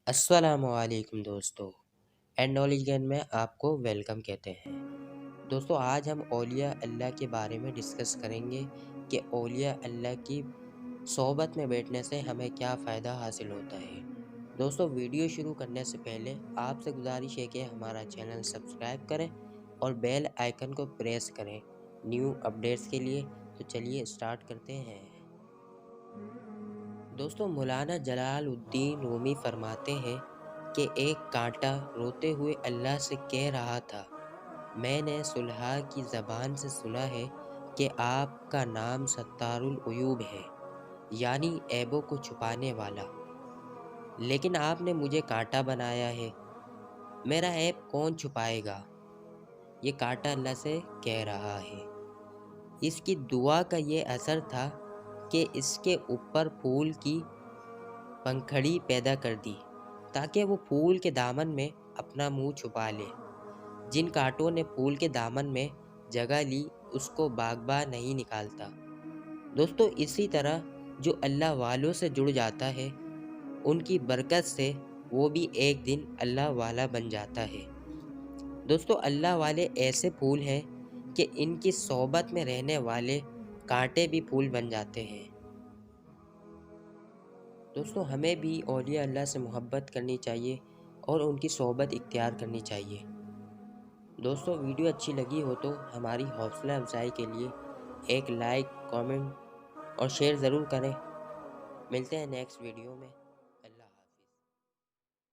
السلام علیکم دوستو، اینڈ نالج گین میں آپ کو ویلکم کہتے ہیں۔ دوستو آج ہم اولیاء اللہ کے بارے میں ڈسکس کریں گے کہ اولیاء اللہ کی صحبت میں بیٹھنے سے ہمیں کیا فائدہ حاصل ہوتا ہے۔ دوستو ویڈیو شروع کرنے سے پہلے آپ سے گزارش ہے کہ ہمارا چینل سبسکرائب کریں اور بیل آئیکن کو پریس کریں نیو اپڈیٹس کے لیے۔ تو چلیے اسٹارٹ کرتے ہیں۔ دوستو مولانا جلال الدین رومی فرماتے ہیں کہ ایک کانٹا روتے ہوئے اللہ سے کہہ رہا تھا، میں نے صلحاء کی زبان سے سنا ہے کہ آپ کا نام ستار العیوب ہے، یعنی عیبوں کو چھپانے والا، لیکن آپ نے مجھے کانٹا بنایا ہے، میرا عیب کون چھپائے گا؟ یہ کانٹا اللہ سے کہہ رہا ہے۔ اس کی دعا کا یہ اثر تھا کہ اس کے اوپر پھول کی پنکھڑی پیدا کر دی تاکہ وہ پھول کے دامن میں اپنا منہ چھپا لے۔ جن کانٹوں نے پھول کے دامن میں جگہ لی اس کو باغباں نہیں نکالتا۔ دوستو اسی طرح جو اللہ والوں سے جڑ جاتا ہے ان کی برکت سے وہ بھی ایک دن اللہ والا بن جاتا ہے۔ دوستو اللہ والے ایسے پھول ہیں کہ ان کی صحبت میں رہنے والے کانٹے بھی پھول بن جاتے ہیں۔ دوستو ہمیں بھی اولیاء اللہ سے محبت کرنی چاہیے اور ان کی صحبت اختیار کرنی چاہیے۔ دوستو ویڈیو اچھی لگی ہو تو ہماری حوصلہ افزائی کے لیے ایک لائک، کامنٹ اور شیئر ضرور کریں۔ ملتے ہیں نیکسٹ ویڈیو میں۔